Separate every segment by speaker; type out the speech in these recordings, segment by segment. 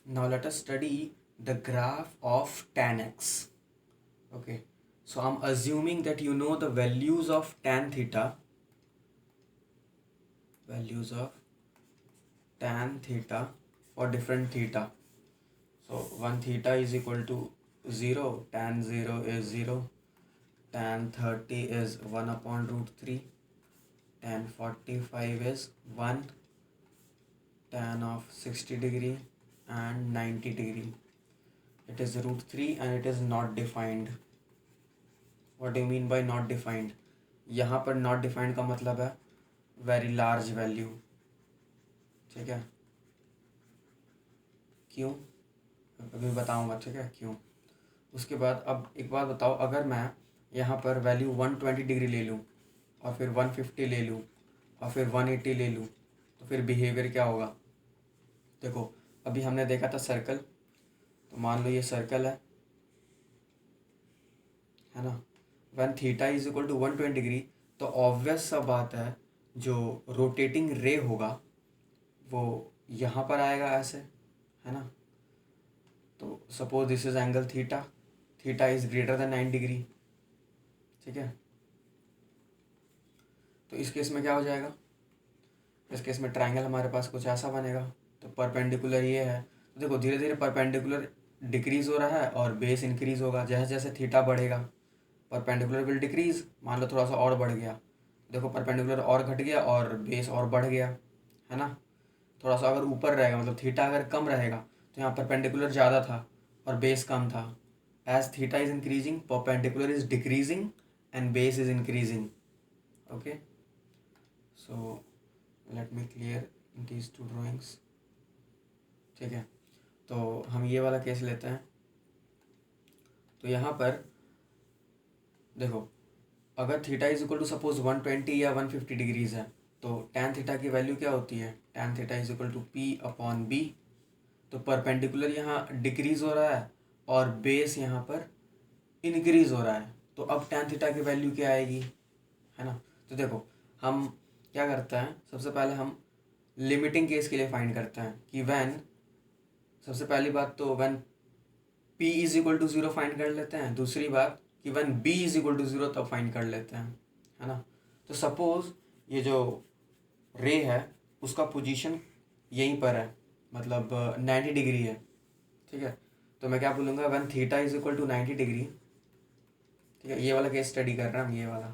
Speaker 1: Now let us study the graph of tan x. Okay, so I'm assuming that you know the values of tan theta, for different theta. So 1 theta is equal to 0, tan 0 is 0, tan 30 is 1 upon root 3, tan 45 is 1, tan of 60 degree and 90 degree. It is root 3 and it is not defined. What do you mean by not defined? यहाँ पर not defined का मतलब है very large value. ठीक है, क्यों अभी बताऊँगा. ठीक है, क्यों. उसके बाद अब एक बात बताओ, अगर मैं यहाँ पर वैल्यू 120 डिग्री ले लूँ और फिर 150 ले लूँ और फिर 180 ले लूँ, तो फिर बिहेवियर क्या होगा. देखो, अभी हमने देखा था सर्कल, तो मान लो ये सर्कल है ना. When theta is equal to 120 degree, तो ऑब्वियस सा बात है जो रोटेटिंग रे होगा वो यहाँ पर आएगा ऐसे, है ना. तो suppose this is angle theta, theta is greater than 9 degree. ठीक है, तो इस केस में क्या हो जाएगा. इस केस में ट्रायंगल हमारे पास कुछ ऐसा बनेगा. तो परपेंडिकुलर ये है, तो देखो धीरे धीरे परपेंडिकुलर डिक्रीज हो रहा है और बेस इंक्रीज होगा. जैसे जैसे थीटा बढ़ेगा परपेंडिकुलर विल डिक्रीज. मान लो थोड़ा सा और बढ़ गया, देखो परपेंडिकुलर और घट गया और बेस और बढ़ गया, है ना. थोड़ा सा अगर ऊपर रहेगा, मतलब थीटा अगर कम रहेगा, तो यहाँ परपेंडिकुलर ज़्यादा था और बेस कम था. As theta is increasing, perpendicular is decreasing and base is increasing. Okay, so let me clear these two drawings. ठीक है, तो हम ये वाला केस लेते हैं. तो यहाँ पर देखो, अगर theta is equal to suppose 120 या 150 डिग्रीज है, तो टैन थीटा की वैल्यू क्या होती है. Tan theta is equal to P upon B. तो परपेंडिकुलर यहाँ डिक्रीज हो रहा है और बेस यहाँ पर इंक्रीज हो रहा है. तो अब टैन थीटा की वैल्यू क्या आएगी, है ना. तो देखो हम क्या करते हैं, सबसे पहले हम लिमिटिंग केस के लिए फाइंड करते हैं कि वैन, सबसे पहली बात तो when p is equal to 0 find कर लेते हैं. दूसरी बात कि when b is equal to 0 तब फाइंड कर लेते हैं, है ना. तो सपोज ये जो रे है उसका पोजीशन यहीं पर है, मतलब 90 डिग्री है. ठीक है, तो मैं क्या बोलूँगा, when theta is equal to 90 degree. ठीक है, ये वाला केस स्टडी कर रहे हैं हम, ये वाला.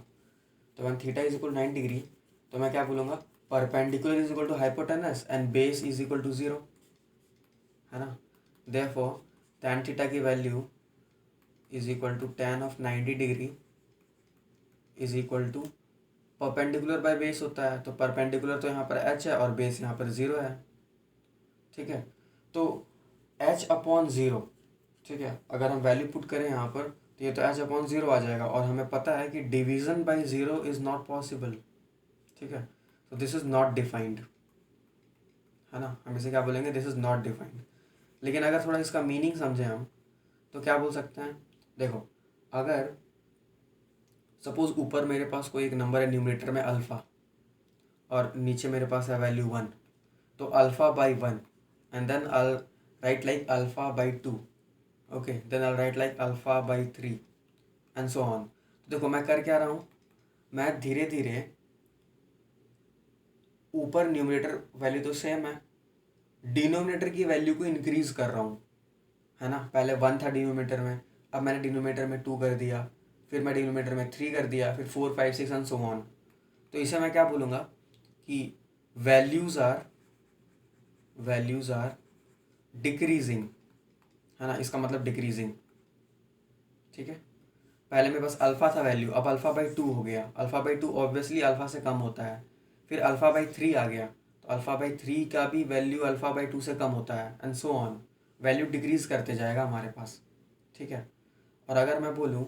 Speaker 1: तो when theta is equal to 90 degree, तो मैं क्या बोलूँगा, perpendicular is equal to hypotenuse and base is equal to 0, है ना. देयरफॉर tan थीटा की value is equal to tan of 90 degree is equal to perpendicular by base होता है. तो परपेंडिकुलर तो यहाँ पर h है और बेस यहाँ पर 0 है. ठीक है, तो h अपॉन 0. ठीक है, अगर हम वैल्यू पुट करें यहाँ पर, तो ये तो h अपॉन 0 आ जाएगा और हमें पता है कि division bye 0 is not possible. ठीक है, तो दिस इज़ नॉट डिफाइंड, है ना. हम इसे क्या बोलेंगे, दिस इज़ नॉट डिफाइंड. लेकिन अगर थोड़ा इसका मीनिंग समझें हम, तो क्या बोल सकते हैं. देखो, अगर सपोज ऊपर मेरे पास कोई एक नंबर है न्यूमरेटर में अल्फ़ा और नीचे मेरे पास है वैल्यू 1, तो alpha by 1 and then I write like alpha by 2. Okay, then I write like alpha by 3 and so on. तो देखो मैं कर क्या रहा हूँ, मैं धीरे धीरे ऊपर न्यूमरेटर वैल्यू तो सेम है, डिनोमिनेटर की वैल्यू को इंक्रीज कर रहा हूँ, है ना. पहले 1 था डिनोमिनेटर में, अब मैंने डिनोमिनेटर में 2 कर दिया, फिर मैं डिनोमिनेटर में 3 कर दिया, फिर 4 5 6 एंड सो ऑन. तो इसे मैं क्या बोलूँगा कि वैल्यूज़ आर डिक्रीजिंग, है ना. इसका मतलब डिक्रीजिंग. ठीक है, पहले मेरे पास अल्फ़ा था वैल्यू, अब अल्फ़ा बाई 2 हो गया. अल्फ़ा बाई 2 ऑब्वियसली अल्फ़ा से कम होता है. फिर अल्फ़ा बाई 3 आ गया, तो अल्फ़ा बाई 3 का भी वैल्यू अल्फ़ा बाई 2 से कम होता है and so on. Value decrease करते जाएगा हमारे पास. ठीक है, और अगर मैं बोलूँ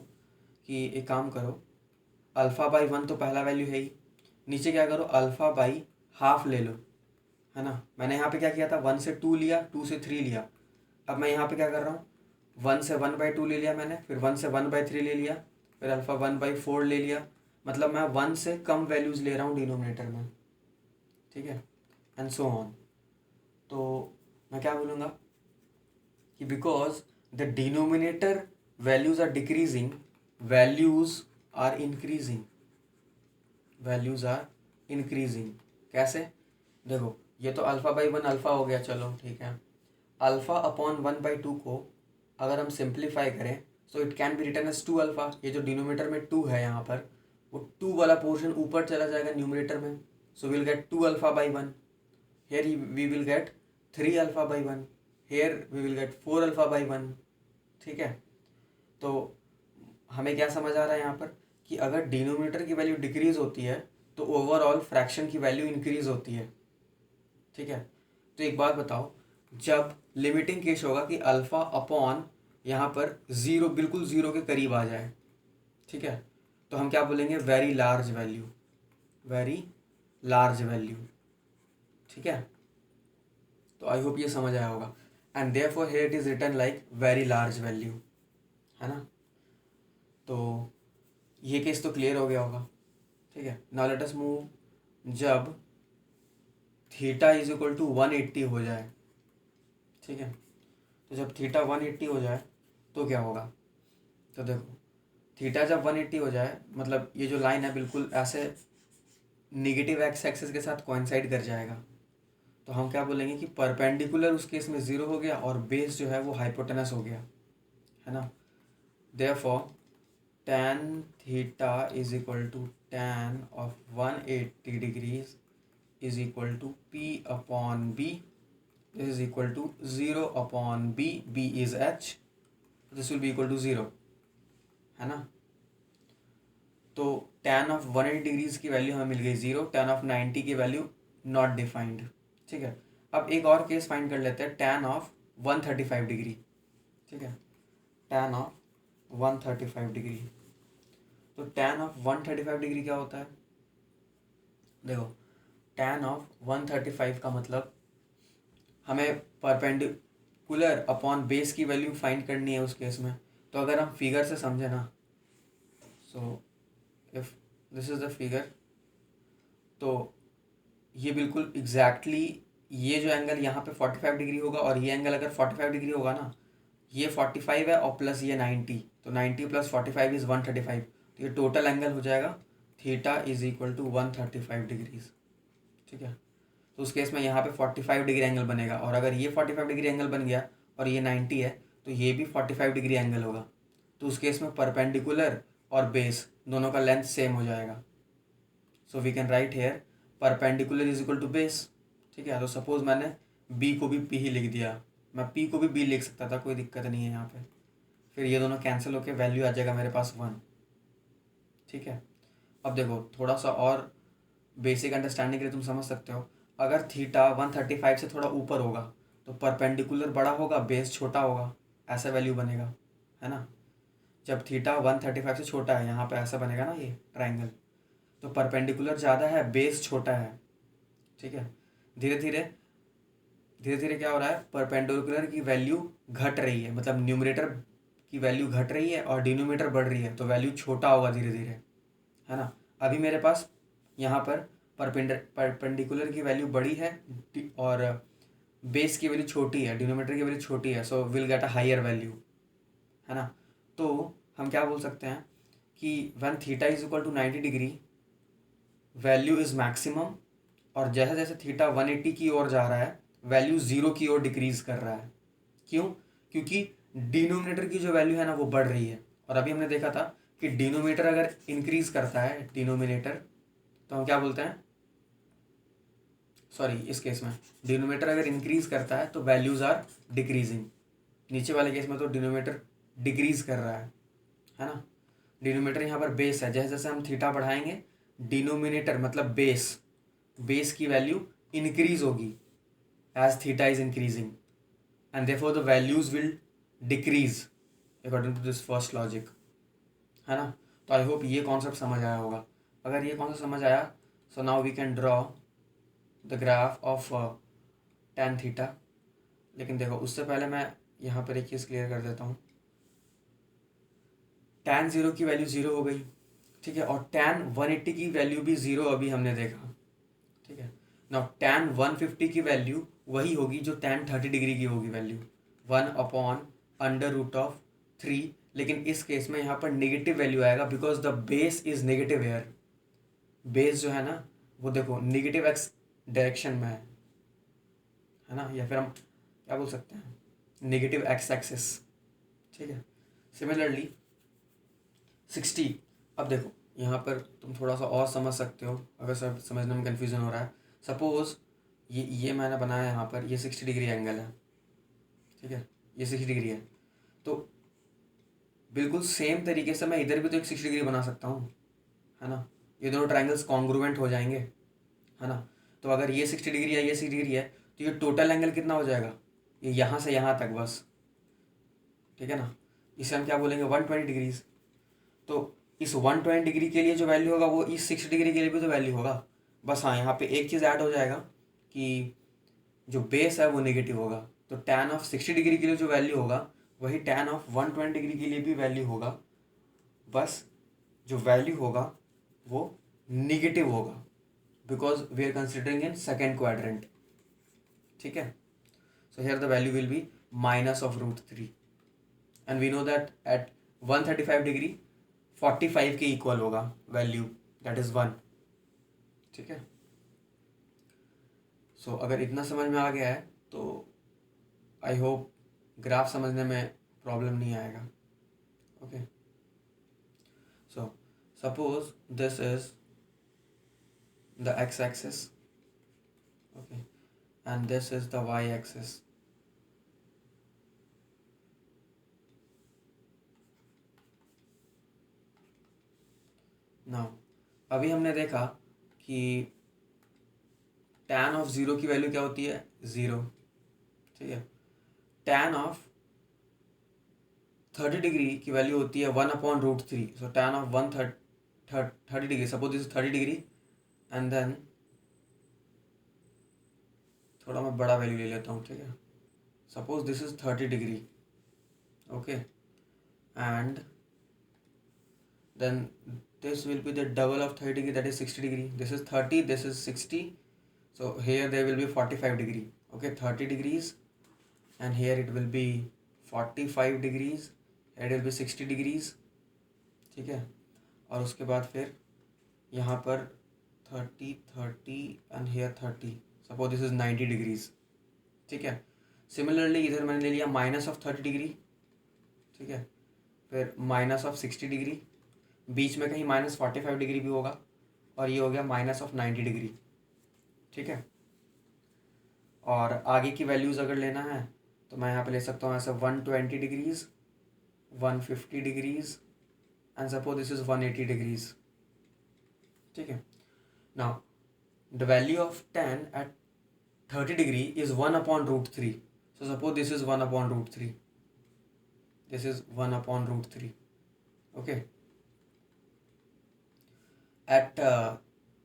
Speaker 1: कि एक काम करो, अल्फ़ा बाई 1 तो पहला वैल्यू है ही, नीचे क्या करो, अल्फ़ा बाई हाफ ले लो, है ना. मैंने यहाँ पे क्या किया था, 1 से 2 लिया, 2 से 3 लिया. अब मैं यहाँ पे क्या कर रहा हूँ, 1 से 1/2 ले लिया मैंने, फिर 1 से 1/3 ले लिया, फिर अल्फ़ा 1/4 ले लिया. मतलब मैं 1 से कम वैल्यूज़ ले रहा हूँ डिनोमिनेटर में. ठीक है, एंड सो ऑन. तो मैं क्या बोलूँगा, कि because the denominator values are decreasing, values are increasing, values are increasing. कैसे? देखो ये तो अल्फ़ा बाई वन अल्फ़ा हो गया, चलो ठीक है। Alpha upon one by two को अगर हम सिंप्लीफाई करें so it can be written as two alpha. ये जो डिनोमिनेटर में टू है यहाँ पर, वो टू वाला पोर्शन ऊपर चला जाएगा न्यूमरेटर में, so will get two alpha by one. Here we will get three alpha by one, here we will get four alpha by one. ठीक है, तो हमें क्या समझ आ रहा है यहाँ पर कि अगर डिनोमिनेटर की वैल्यू डिक्रीज होती है तो ओवरऑल फ्रैक्शन की वैल्यू इंक्रीज होती है। ठीक है, तो एक बात बताओ, जब लिमिटिंग केस होगा कि अल्फ़ा अपॉन यहाँ पर ज़ीरो, बिल्कुल ज़ीरो के करीब आ जाए, ठीक है, तो हम क्या बोलेंगे? Very large value, very large value. ठीक है, तो आई होप ये समझ आया होगा। And therefore here it is written like very large value, है ना। तो ये केस तो क्लियर हो गया होगा। ठीक है, नाउ लेट अस मूव जब थीटा इज इक्वल टू 180 हो जाए। ठीक है, तो जब थीटा 180 हो जाए तो क्या होगा? तो देखो थीटा जब 180 हो जाए मतलब ये जो लाइन है बिल्कुल ऐसे निगेटिव एक्स एक्सिस के साथ कोइंसाइड कर जाएगा, तो हम क्या बोलेंगे कि परपेंडिकुलर उस केस में ज़ीरो हो गया और बेस जो है वो हाइपोटेनस हो गया, है ना। Therefore tan theta is equal to tan of 180 degrees is equal to p upon b, this is equal to 0 upon b, b is h, this will be equal to 0, है ना। तो tan ऑफ 180 डिग्रीज की value हमें मिल गई 0, tan of 90 की value not defined. ठीक है, अब एक और केस फाइंड कर लेते हैं, tan ऑफ 135 डिग्री। ठीक है, tan ऑफ 135 डिग्री, तो tan ऑफ 135 डिग्री क्या होता है? देखो tan ऑफ 135 का मतलब हमें परपेंडिकुलर अपॉन बेस की वैल्यू फाइंड करनी है उस केस में। तो अगर हम फिगर से समझे ना, so if this is the figure, तो ये बिल्कुल एग्जैक्टली ये जो एंगल यहाँ पे 45 डिग्री होगा और ये एंगल अगर 45 डिग्री होगा ना, ये 45 है और प्लस ये 90, तो 90 प्लस 45 इज़ 135, तो ये टोटल एंगल हो जाएगा theta is equal to 135 degrees. ठीक है, तो उस केस में यहाँ पे 45 डिग्री एंगल बनेगा, और अगर ये 45 डिग्री एंगल बन गया और ये 90 है तो ये भी 45 डिग्री एंगल होगा। तो उस केस में परपेंडिकुलर और बेस दोनों का लेंथ सेम हो जाएगा। So we can write here perpendicular is equal to base. ठीक है, तो सपोज मैंने बी को भी पी ही लिख दिया, मैं पी को भी बी लिख सकता था, कोई दिक्कत नहीं है यहाँ पे। फिर ये दोनों कैंसिल होकर वैल्यू आ जाएगा मेरे पास 1। ठीक है, अब देखो थोड़ा सा और बेसिक अंडरस्टैंडिंग के लिए तुम समझ सकते हो, अगर थीटा 135 से थोड़ा ऊपर होगा तो परपेंडिकुलर बड़ा होगा, बेस छोटा होगा, ऐसा वैल्यू बनेगा, है ना। जब थीटा 135 से छोटा है, यहाँ पे ऐसा बनेगा ना ये ट्राइंगल, तो परपेंडिकुलर ज़्यादा है, बेस छोटा है। ठीक है, धीरे धीरे धीरे धीरे क्या हो रहा है, परपेंडिकुलर की वैल्यू घट रही है, मतलब न्यूमरेटर की वैल्यू घट रही है और डिनोमिनेटर बढ़ रही है, तो वैल्यू छोटा होगा धीरे धीरे, है ना। अभी मेरे पास यहाँ पर परपेंडिकुलर की वैल्यू बड़ी है और बेस की वैल्यू छोटी है, डिनोमिनेटर की वैल्यू छोटी है, so will get a higher value, है ना। तो हम क्या बोल सकते हैं कि when theta is equal to 90 degree value is maximum, और जैसे जैसे थीटा 180 की ओर जा रहा है वैल्यू 0 की ओर डिक्रीज कर रहा है। क्यों? क्योंकि डिनोमिनेटर की जो वैल्यू है ना वो बढ़ रही है, और अभी हमने देखा था कि डिनोमिनेटर अगर इंक्रीज करता है, डिनोमिनेटर, तो हम क्या बोलते हैं, सॉरी इस केस में डिनोमिनेटर अगर इंक्रीज करता है तो वैल्यूज आर डिक्रीजिंग। नीचे वाले केस में तो डिनोमिनेटर डिक्रीज कर रहा है ना। डिनोमिनेटर यहाँ पर बेस है, जैसे जैसे हम थीटा बढ़ाएंगे डिनोमिनेटर मतलब बेस, बेस की वैल्यू इंक्रीज होगी as theta is increasing, and therefore the values will decrease according to this first logic, है ना। तो आई होप ये कॉन्सेप्ट समझ आया होगा। अगर ये कॉन्सेप्ट समझ आया, so now we can draw the graph of tan theta. लेकिन देखो उससे पहले मैं यहाँ पर एक चीज़ क्लियर कर देता हूँ, tan 0 की वैल्यू 0 हो गई, ठीक है, और tan 180 की वैल्यू भी 0 अभी हमने देखा। ठीक है, नाउ tan 150 की वैल्यू वही होगी जो tan 30 डिग्री की होगी वैल्यू, 1/√3, लेकिन इस केस में यहाँ पर नेगेटिव वैल्यू आएगा because the base is negative air. Base जो है ना वो देखो नेगेटिव एक्स डायरेक्शन में है ना, या फिर हम क्या बोल सकते हैं, नेगेटिव एक्स एक्सिस। ठीक है, सिमिलरली 60। अब देखो यहाँ पर तुम थोड़ा सा और समझ सकते हो अगर सब समझने में कन्फ्यूजन हो रहा है। सपोज ये मैंने बनाया यहाँ पर, ये 60 डिग्री एंगल है। ठीक है, ये 60 डिग्री है, तो बिल्कुल सेम तरीके से मैं इधर भी तो एक 60 डिग्री बना सकता हूँ, है ना। ये दोनों ट्राइंगल्स कॉन्ग्रुएंट हो जाएंगे, है ना। तो अगर ये 60 डिग्री है, ये 60 डिग्री है, तो ये टोटल एंगल कितना हो जाएगा, ये यहाँ से यहाँ तक बस। ठीक है ना, इसे हम क्या बोलेंगे, 120 डिग्रीज। तो इस 120 डिग्री के लिए जो वैल्यू होगा वो इस 60 डिग्री के लिए भी तो वैल्यू होगा। बस हाँ, यहाँ पे एक चीज़ ऐड हो जाएगा कि जो बेस है वो नेगेटिव होगा, तो tan ऑफ 60 डिग्री के लिए जो वैल्यू होगा वही tan ऑफ 120 डिग्री के लिए भी वैल्यू होगा, बस जो वैल्यू होगा वो नेगेटिव होगा because we are considering in second quadrant. ठीक है, so here the value will be -√3 and we know that at 135 degree 45 के इक्वल होगा वैल्यू, दैट इज 1। ठीक है, सो अगर इतना समझ में आ गया है तो आई होप ग्राफ समझने में प्रॉब्लम नहीं आएगा। Okay, so suppose this is the x axis, okay, and this is the y axis. Now अभी हमने देखा कि tan ऑफ 0 की वैल्यू क्या होती है, 0। ठीक है, tan ऑफ 30 डिग्री की वैल्यू होती है 1/√3। So tan of 30 degree, suppose this is 30 degree and then थोड़ा मैं बड़ा वैल्यू ले लेता हूँ। ठीक है, suppose this is 30 degree, okay, and then this will be the double of 30 degree, that is 60 degree. This is 30, this is 60, so here there will be 45 degree. Okay, 30 degrees and here it will be 45 degrees, here it will be 60 degrees. ठीक है, और उसके बाद फिर यहाँ पर 30 30 and here 30, suppose this is 90 degrees. ठीक है, सिमिलरली इधर मैंने ले लिया -30 डिग्री। ठीक है, फिर -60 डिग्री, बीच में कहीं -45 डिग्री भी होगा, और ये हो गया -90 डिग्री। ठीक है, और आगे की वैल्यूज़ अगर लेना है तो मैं यहाँ पे ले सकता हूँ ऐसे 120 degrees, 150 degrees and suppose this is 180 degrees. ठीक है, now the value of tan at 30 degree is 1/√3। So suppose this is 1/√3, this is 1/√3। Okay, at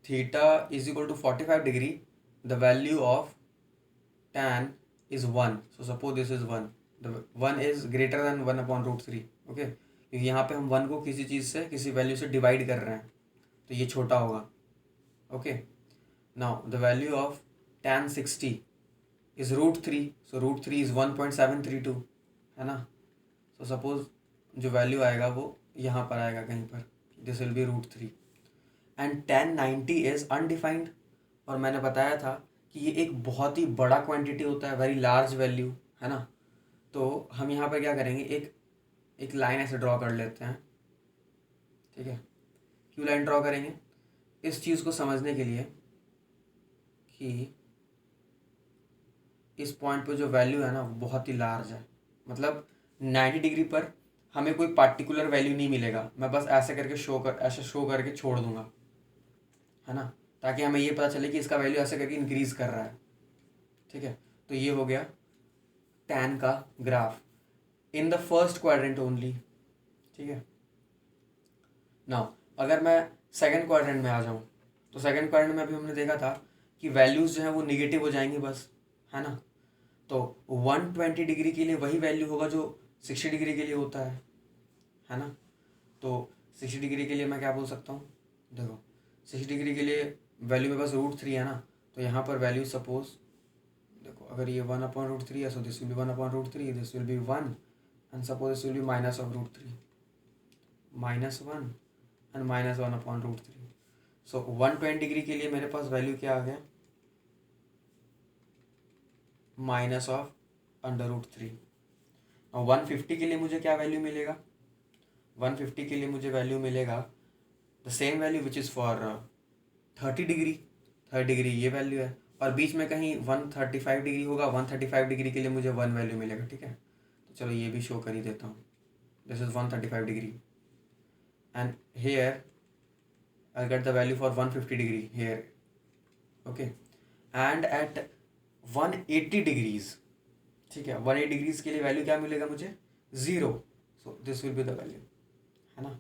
Speaker 1: theta is equal to 45 degree, the value of tan is 1. So suppose this is 1, the 1 is greater than 1/√3. Okay, क्योंकि यहाँ पे हम 1 को किसी चीज़ से, किसी value से divide कर रहे हैं, तो ये छोटा होगा। Okay, now the value of tan 60 is √3, so √3 is 1.732, है ना। सो सपोज जो वैल्यू आएगा वो यहाँ पर आएगा कहीं पर, this will be √3 and tan 90 is undefined. और मैंने बताया था कि ये एक बहुत ही बड़ा क्वांटिटी होता है, वेरी लार्ज वैल्यू, है ना। तो हम यहाँ पर क्या करेंगे, एक लाइन ऐसे ड्रॉ कर लेते हैं। ठीक है, क्यों लाइन ड्रॉ करेंगे, इस चीज़ को समझने के लिए कि इस पॉइंट पे जो वैल्यू है ना वो बहुत ही लार्ज है, मतलब 90 डिग्री पर हमें कोई पार्टिकुलर वैल्यू नहीं मिलेगा, मैं बस ऐसे करके ऐसे शो करके छोड़ दूंगा, है ना, ताकि हमें ये पता चले कि इसका वैल्यू ऐसे करके इंक्रीज कर रहा है। ठीक है, तो ये हो गया tan का graph in the first quadrant only. ठीक है, नाउ अगर मैं सेकंड क्वाड्रेंट में आ जाऊँ तो सेकंड क्वाड्रेंट में अभी हमने देखा था कि वैल्यूज़ जो है वो निगेटिव हो जाएंगी बस, है ना। तो 120 डिग्री के लिए वही वैल्यू होगा जो 60 डिग्री के लिए होता है ना। तो 60 डिग्री के लिए मैं क्या बोल सकता हूँ, देखो 60 डिग्री के लिए वैल्यू में बस √3 है ना, तो यहाँ पर वैल्यू सपोज देखो अगर ये 1/√3 है, so this will B 1/√3, this will B 1, and suppose this will be -√3, -1 and -1/√3। So 120 degree के लिए मेरे पास वैल्यू क्या आ गया, -√3। और 150 के लिए मुझे क्या वैल्यू मिलेगा, 150 के लिए मुझे वैल्यू मिलेगा the same value which is for 30 degree. 30 degree ये वैल्यू है, और बीच में कहीं 135 डिग्री होगा, 135 डिग्री के लिए मुझे 1 वैल्यू मिलेगा। ठीक है, तो चलो ये भी शो कर ही देता हूँ, this is 135 degree, and here I get the value for 150 degree here. Okay, and at 180 degrees, ठीक है, 180 डिग्रीज के लिए वैल्यू क्या मिलेगा मुझे, 0। So this will be the value, है ना।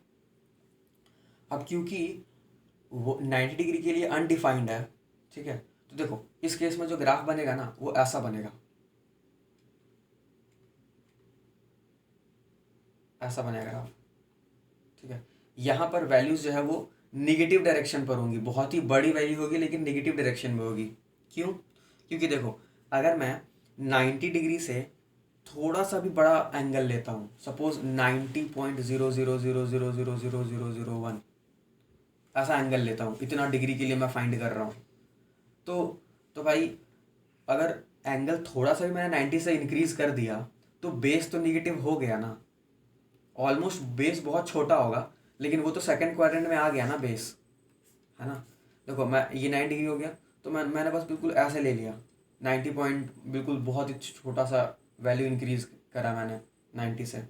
Speaker 1: अब क्योंकि वो 90 डिग्री के लिए अनडिफाइंड है, ठीक है, तो देखो इस केस में जो ग्राफ बनेगा ना वो ऐसा बनेगा, ऐसा बनेगा ग्राफ। ठीक है, यहाँ पर वैल्यूज जो है वो निगेटिव डायरेक्शन पर होंगी, बहुत ही बड़ी वैल्यू होगी लेकिन निगेटिव डायरेक्शन में होगी। क्यों, क्योंकि देखो अगर मैं 90 डिग्री से थोड़ा सा भी बड़ा एंगल लेता हूँ, सपोज 90.0000000001 ऐसा एंगल लेता हूँ, इतना डिग्री के लिए मैं फाइंड कर रहा हूँ, तो भाई अगर एंगल थोड़ा सा भी मैंने 90 से इंक्रीज कर दिया तो बेस तो निगेटिव हो गया ना, ऑलमोस्ट बेस बहुत छोटा होगा लेकिन वो तो सेकंड क्वाड्रेंट में आ गया ना बेस, है ना। देखो मैं ये 90 डिग्री हो गया, तो मैंने बस बिल्कुल ऐसे ले लिया 90 पॉइंट, बिल्कुल बहुत ही छोटा सा वैल्यू इंक्रीज करा मैंने 90 से,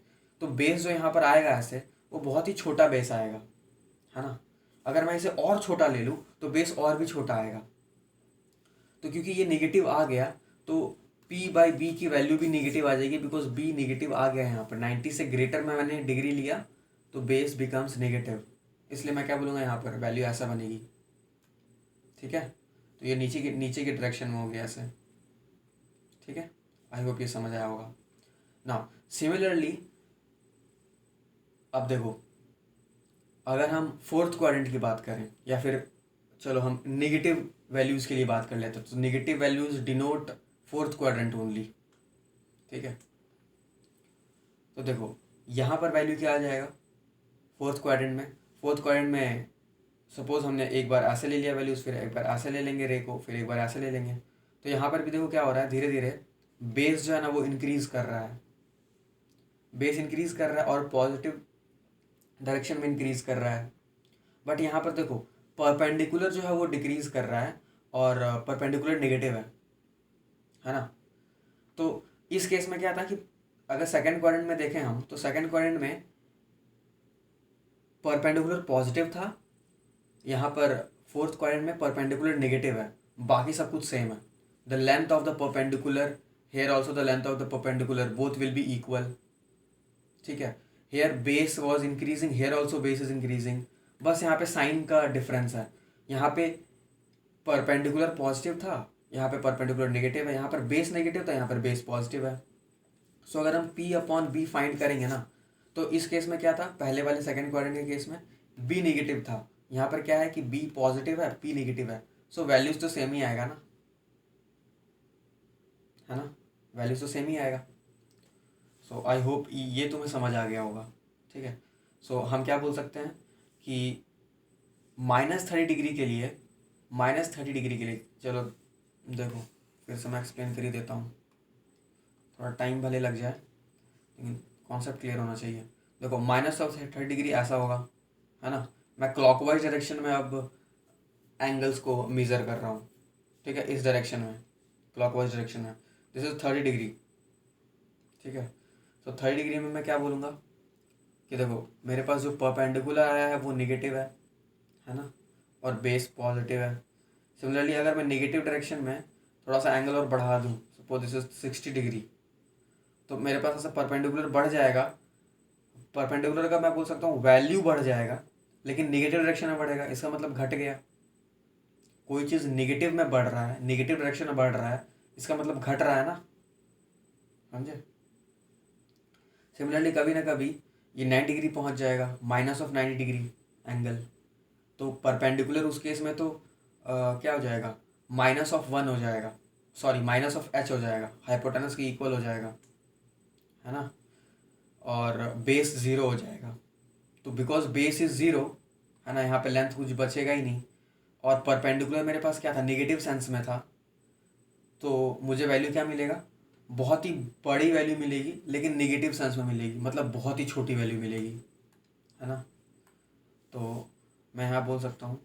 Speaker 1: तो बेस जो यहाँ पर आएगा ऐसे वो बहुत ही छोटा बेस आएगा, है ना। अगर मैं इसे और छोटा ले लूँ तो बेस और भी छोटा आएगा, तो क्योंकि ये निगेटिव आ गया तो p/b की वैल्यू भी निगेटिव आ जाएगी, बिकॉज b निगेटिव आ गया है यहाँ पर, 90 से ग्रेटर में मैंने डिग्री लिया तो बेस बिकम्स नेगेटिव, इसलिए मैं क्या बोलूँगा यहाँ पर वैल्यू ऐसा बनेगी। ठीक है, तो ये नीचे की डायरेक्शन में हो गया ऐसे। ठीक है, आई होप ये समझ आया होगा ना। सिमिलरली अब देखो अगर हम फोर्थ क्वाड्रेंट की बात करें, या फिर चलो हम नेगेटिव वैल्यूज़ के लिए बात कर लेते हैं, तो negative values denote fourth quadrant only. ठीक है, तो देखो यहाँ पर वैल्यू क्या आ जाएगा फोर्थ क्वाड्रेंट में, फोर्थ क्वाड्रेंट में सपोज हमने एक बार ऐसे ले लिया वैल्यूज़, फिर एक बार ऐसे ले लेंगे रे को, फिर एक बार ऐसे ले लेंगे, तो यहाँ पर भी देखो क्या हो रहा है, धीरे धीरे बेस जो है ना वो इंक्रीज़ कर रहा है, बेस इंक्रीज़ कर रहा है और पॉजिटिव डायरेक्शन में इंक्रीज़ कर रहा है। बट यहाँ पर देखो परपेंडिकुलर जो है वो डिक्रीज़ कर रहा है और परपेंडिकुलर नेगेटिव है ना। तो इस केस में क्या था कि अगर सेकंड क्वाड्रेंट में देखें हम, तो सेकंड क्वाड्रेंट में परपेंडिकुलर पॉजिटिव था, यहाँ पर फोर्थ क्वाड्रेंट में परपेंडिकुलर नेगेटिव है, बाकी सब कुछ सेम है। The length of the perpendicular here also the length of the perpendicular both will be equal. ठीक है, here base was increasing, here also base is increasing, बस यहाँ पे साइन का डिफरेंस है, यहाँ पे परपेंडिकुलर पॉजिटिव था, यहाँ पे परपेंडिकुलर नेगेटिव है, यहाँ पर बेस नेगेटिव था, यहाँ पर बेस पॉजिटिव है। सो अगर हम p/b फाइंड करेंगे ना, तो इस केस में क्या था, पहले वाले सेकंड क्वाड्रेंट के केस में b नेगेटिव था, यहाँ पर क्या है कि b पॉजिटिव है, p नेगेटिव है, सो वैल्यूज तो सेम ही आएगा ना, है ना, वैल्यूज तो सेम ही आएगा। सो आई होप ये तुम्हें समझ आ गया होगा। ठीक है, सो हम क्या बोल सकते हैं कि -30 डिग्री के लिए, -30 डिग्री के लिए, चलो देखो फिर से मैं एक्सप्लेन कर ही देता हूँ, थोड़ा टाइम भले लग जाए लेकिन कॉन्सेप्ट क्लियर होना चाहिए। देखो -30 डिग्री ऐसा होगा, है ना, मैं क्लॉकवाइज डायरेक्शन में अब एंगल्स को मेज़र कर रहा हूँ। ठीक है, इस डायरेक्शन में क्लॉकवाइज डायरेक्शन में दिस इज 30 डिग्री। ठीक है, तो 30 डिग्री में मैं क्या बोलूँगा कि देखो मेरे पास जो परपेंडिकुलर आया है वो निगेटिव है ना, और बेस पॉजिटिव है। सिमिलरली अगर मैं नेगेटिव डायरेक्शन में थोड़ा सा एंगल और बढ़ा दूँ, सपोज दिस इज 60 डिग्री, तो मेरे पास ऐसा परपेंडिकुलर बढ़ जाएगा, परपेंडिकुलर का मैं बोल सकता हूँ वैल्यू बढ़ जाएगा, लेकिन नेगेटिव डायरेक्शन में बढ़ेगा, इसका मतलब घट गया। कोई चीज़ नेगेटिव में बढ़ रहा है, नेगेटिव डायरेक्शन में बढ़ रहा है, इसका मतलब घट रहा है ना, समझे। सिमिलरली कभी ना कभी ये 90 डिग्री पहुंच जाएगा, -90 डिग्री एंगल, तो परपेंडिकुलर उस केस में तो क्या हो जाएगा, -1 हो जाएगा। सॉरी माइनस ऑफ एच हो जाएगा, हाइपोटेनस के इक्वल हो जाएगा, है ना, और बेस ज़ीरो हो जाएगा। तो बिकॉज बेस इज ज़ीरो, है ना, यहाँ पे लेंथ कुछ बचेगा ही नहीं, और परपेंडिकुलर मेरे पास क्या था, नेगेटिव सेंस में था, तो मुझे वैल्यू क्या मिलेगा, बहुत ही बड़ी वैल्यू मिलेगी, लेकिन नेगेटिव सेंस में मिलेगी, मतलब बहुत ही छोटी वैल्यू मिलेगी, है ना। तो मैं यहाँ बोल सकता हूँ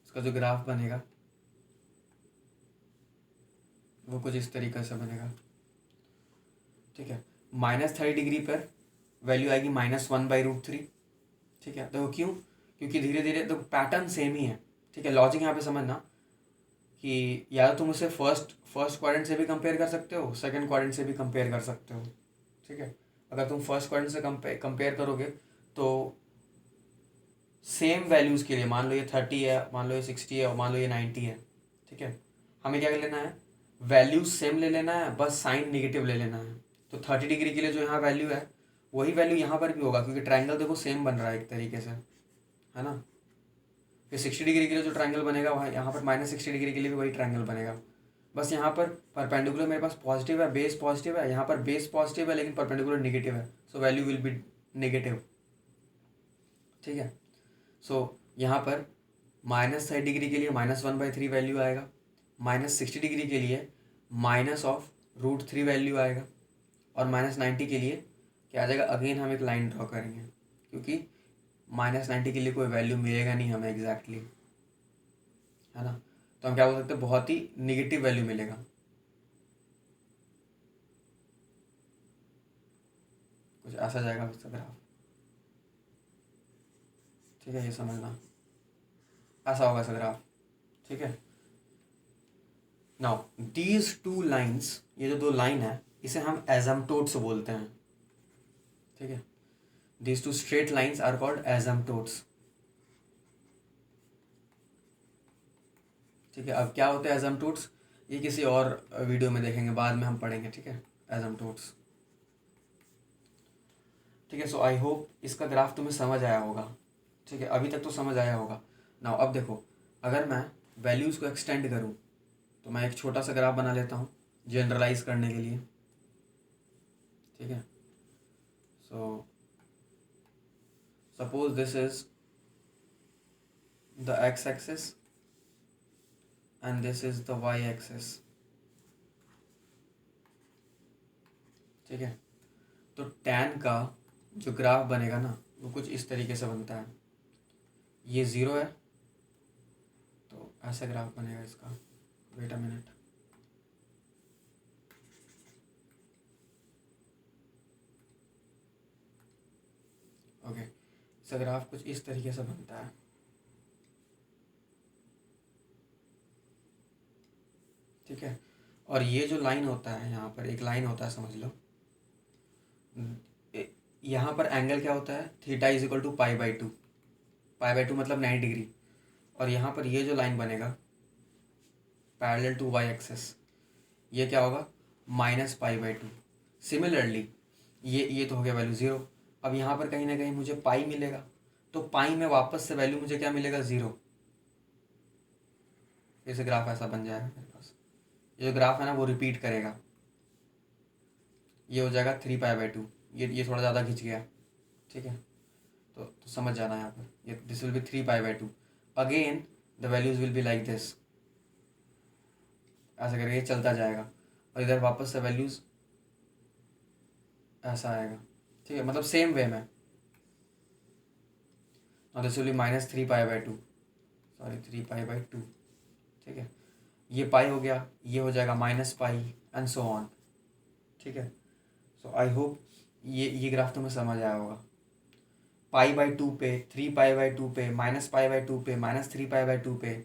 Speaker 1: इसका जो ग्राफ बनेगा वो कुछ इस तरीके से बनेगा, ठीक है। -30 डिग्री पर वैल्यू आएगी -1/√3, ठीक है। तो क्यों, क्योंकि धीरे धीरे तो पैटर्न सेम ही है, ठीक है। लॉजिक यहाँ पे समझना कि या तो तुम उसे फर्स्ट क्वाड्रेंट से भी कंपेयर कर सकते हो, सेकंड क्वाड्रेंट से भी कंपेयर कर सकते हो, ठीक है। अगर तुम फर्स्ट क्वाड्रेंट से कंपेयर करोगे तो सेम वैल्यूज़ के लिए, मान लो ये 30 है, मान लो ये 60 है, और मान लो ये 90 है, ठीक है, हमें क्या कर लेना है, वैल्यूज सेम ले लेना है, बस साइन निगेटिव ले लेना है। तो 30 डिग्री के लिए जो यहाँ वैल्यू है वही वैल्यू यहाँ पर भी होगा, क्योंकि ट्रायंगल देखो सेम बन रहा है एक तरीके से, है ना। फिर 60 डिग्री के लिए जो ट्रायंगल बनेगा वहाँ यहाँ पर -60 डिग्री के लिए भी वही ट्रायंगल बनेगा, बस यहाँ पर परपेंडिकुलर मेरे पास पॉजिटिव है, बेस पॉजिटिव है, यहाँ पर बेस पॉजिटिव है लेकिन परपेंडिकुलर नेगेटिव है, so value will B negative, ठीक है। सो यहाँ पर -30 डिग्री के लिए -1/3 वैल्यू आएगा, -60 डिग्री के लिए -√3 वैल्यू आएगा, और -90 के लिए क्या आ जाएगा, अगेन हम एक लाइन ड्रॉ करेंगे, क्योंकि -90 के लिए कोई वैल्यू मिलेगा नहीं हमें एग्जैक्टली, है ना। तो हम क्या बोल सकते हैं, बहुत ही निगेटिव वैल्यू मिलेगा, कुछ ऐसा जाएगा उसका ग्राफ, ठीक है, ये समझना, ऐसा होगा इसका ग्राफ, ठीक है। नाउ दीज टू लाइन्स, ये जो दो लाइन है इसे हम एजम्पटोड्स बोलते हैं, ठीक है। These two straight lines are called asymptotes, ठीक है। अब क्या होते हैं एजम्पटोड्स, ये किसी और वीडियो में देखेंगे, बाद में हम पढ़ेंगे, ठीक है, एजम्पटोड्स, ठीक है। सो आई होप इसका ग्राफ तुम्हें समझ आया होगा, ठीक है, अभी तक तो समझ आया होगा। नाउ अब देखो, अगर मैं वैल्यूज़ को एक्सटेंड करूँ तो मैं एक छोटा सा ग्राफ बना लेता हूँ जनरलाइज करने के लिए, ठीक है। So suppose this is the X axis and this is the Y axis, ठीक है। तो टैन का जो ग्राफ बनेगा ना वो कुछ इस तरीके से बनता है, ये 0 है तो ऐसा ग्राफ बनेगा इसका, वेट अ मिनट, ओके, इसका ग्राफ कुछ इस तरीके से बनता है, ठीक है। और ये जो लाइन होता है, यहाँ पर एक लाइन होता है समझ लो, यहाँ पर एंगल क्या होता है, थीटा = π/2, π/2 मतलब 90 डिग्री, और यहाँ पर ये जो लाइन बनेगा पैरेलल टू वाई एक्सेस, ये क्या होगा, -π/2। सिमिलरली ये तो हो गया वैल्यू 0, अब यहाँ पर कहीं ना कहीं मुझे पाई मिलेगा, तो पाई में वापस से वैल्यू मुझे क्या मिलेगा, 0, फिर से ग्राफ ऐसा बन जाएगा मेरे पास, ये जो ग्राफ है ना वो रिपीट करेगा, ये हो जाएगा 3π/2, ये थोड़ा ज़्यादा खिंच गया, ठीक है। तो समझ जाना यहाँ पर, ये this will be 3π/2, again the values will be like this, ऐसा करके ये चलता जाएगा, और इधर वापस से वैल्यूज ऐसा आएगा, ठीक है, मतलब सेम वे में, और दिस विल बी -3π/2, सॉरी 3π/2, ठीक है। ये पाई हो गया, ये हो जाएगा -पाई एंड सो ऑन, ठीक है। सो आई होप ये ग्राफ तुम्हें समझ आया होगा, π/2 पे, 3π/2 पे, -π/2 पे, -3π/2 पे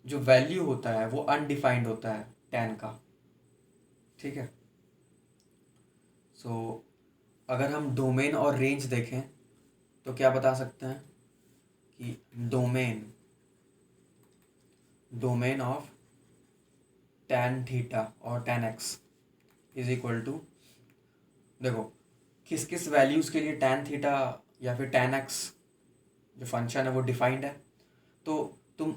Speaker 1: जो वैल्यू होता है वो अनडिफाइंड होता है टैन का, ठीक है। सो अगर हम डोमेन और रेंज देखें तो क्या बता सकते हैं कि डोमेन ऑफ tan थीटा और tan x = देखो किस किस वैल्यूज़ के लिए tan थीटा या फिर tan x जो फंक्शन है वो डिफाइंड है, तो तुम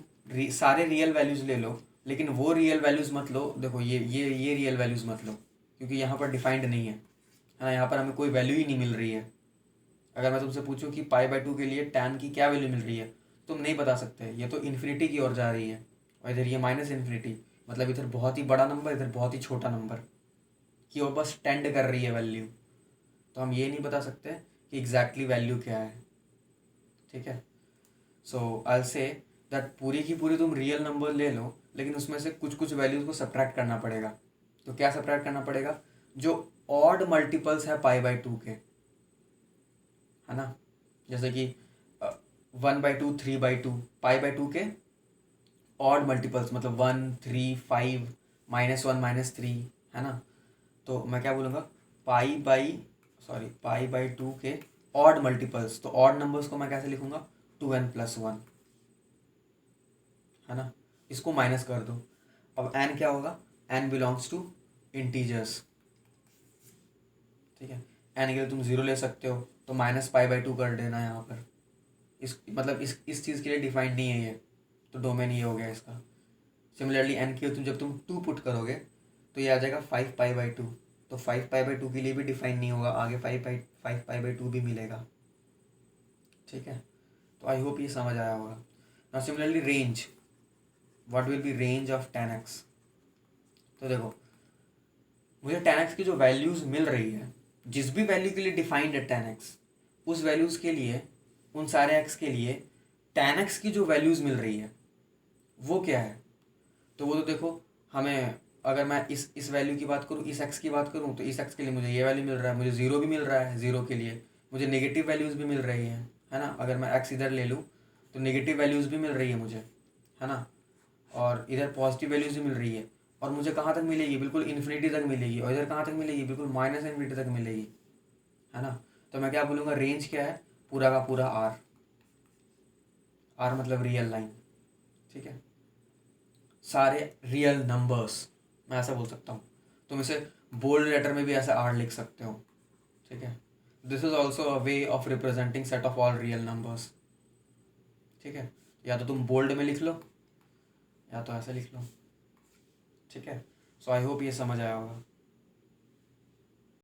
Speaker 1: सारे रियल वैल्यूज़ ले लो, लेकिन वो रियल वैल्यूज़ मत लो। देखो ये रियल वैल्यूज़ मत लो, क्योंकि यहाँ पर डिफाइंड नहीं है ना, यहाँ पर हमें कोई वैल्यू ही नहीं मिल रही है। अगर मैं तुमसे पूछूं कि पाई/2 के लिए tan की क्या वैल्यू मिल रही है, तुम नहीं बता सकते। ये तो इन्फिनिटी की ओर जा रही है, और इधर ये -इन्फिनिटी, मतलब इधर बहुत ही बड़ा नंबर, इधर बहुत ही छोटा नंबर की ओर बस टेंड कर रही है वैल्यू। तो हम ये नहीं बता सकते कि एग्जैक्टली वैल्यू क्या है। ठीक है, सो आई से दैट पूरी की पूरी तुम रियल नंबर ले लो, लेकिन उसमें से कुछ कुछ वैल्यूज को सब्ट्रैक्ट करना पड़ेगा। तो क्या सब्ट्रैक्ट करना पड़ेगा? जो ऑड मल्टीपल्स है पाई/2 के, है ना, जैसे कि 1/2, 3/2, पाई/2 के ऑड मल्टीपल्स, मतलब 1, 3, 5, -1, -3, है ना। तो मैं क्या बोलूँगा, पाई/2 के ऑड मल्टीपल्स। तो ऑड नंबर्स को मैं कैसे लिखूंगा, 2n+1, है ना। इसको माइनस कर दो। अब n क्या होगा, n बिलोंग्स टू इंटीजर्स। ठीक है, n के लिए तुम 0 ले सकते हो, तो -पाई/2 कर देना यहाँ पर। इस मतलब इस चीज़ के लिए डिफाइंड नहीं है ये, तो डोमेन ये हो गया इसका। सिमिलरली n के लिए जब तुम 2 पुट करोगे तो ये आ जाएगा 5पाई/2। तो 5पाई/2 के लिए भी डिफाइन नहीं होगा, आगे 5पाई/2 भी मिलेगा। ठीक है, तो आई होप ये समझ आया होगा। Now similarly range, what will be range of tan x। तो देखो, मुझे tan x की जो वैल्यूज़ मिल रही है, जिस भी वैल्यू के लिए डिफाइंड है tan x, उस वैल्यूज़ के लिए, उन सारे x के लिए tan x की जो वैल्यूज़ मिल रही है वो क्या है। तो वो तो देखो, हमें अगर मैं इस वैल्यू की बात करूँ, इस x की बात करूँ, तो इस x के लिए मुझे ये वैल्यू मिल रहा है, मुझे 0 भी मिल रहा है, 0 के लिए मुझे नेगेटिव वैल्यूज़ भी मिल रही हैं, है ना। अगर मैं x इधर ले लूँ तो नेगेटिव वैल्यूज़ भी मिल रही है मुझे, है ना, और इधर पॉजिटिव वैल्यूज़ भी मिल रही है। और मुझे कहाँ तक मिलेगी, बिल्कुल इन्फिनिटी तक मिलेगी, और इधर कहाँ तक मिलेगी, बिल्कुल -इन्फिनिटी तक मिलेगी, है ना। तो मैं क्या बोलूँगा, रेंज क्या है, पूरा का पूरा r। r मतलब रियल लाइन। ठीक है, सारे रियल नंबर्स, मैं ऐसा बोल सकता हूँ। तुम इसे बोल्ड लेटर में भी ऐसा r लिख सकते हो। ठीक है, this is also a way of representing set of all real numbers. ठीक है, या तो तुम बोल्ड में लिख लो, या तो ऐसे लिख लो। ठीक है, सो आई होप ये समझ आया होगा।